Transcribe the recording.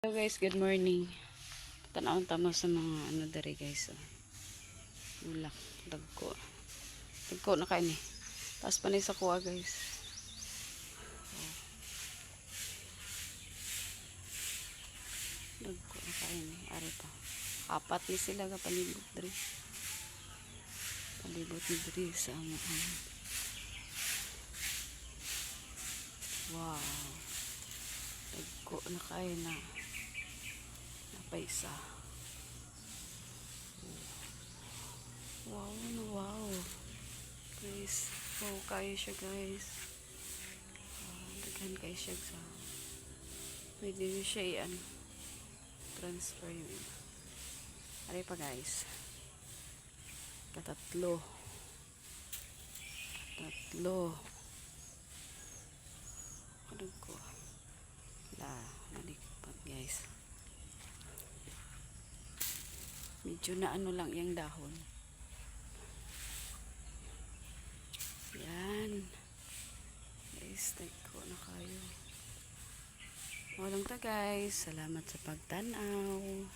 Hello guys, good morning. Tanawon tamo sa mga ano dari guys. Bulak, dagko. Dagko na kain eh. Taas pa ni sa kuha guys. Dagko na kain eh. Ari pa. Apat ni sila ka palibot dari. Palibot ni dari sa amuhan. Wow. Dagko na kain na. Napaisa. Wow, wow. Guys, wow kayo siya guys. Daghan kayo siya sa. Pwede nyo siya i-ano. Transfer yun. Ari pa guys. Katatlo. Kadug ko. Nalikpat guys. Medyo na ano lang yung dahon. Yan. Guys, take ko na kayo. Walang ta guys. Salamat sa pagtanaw.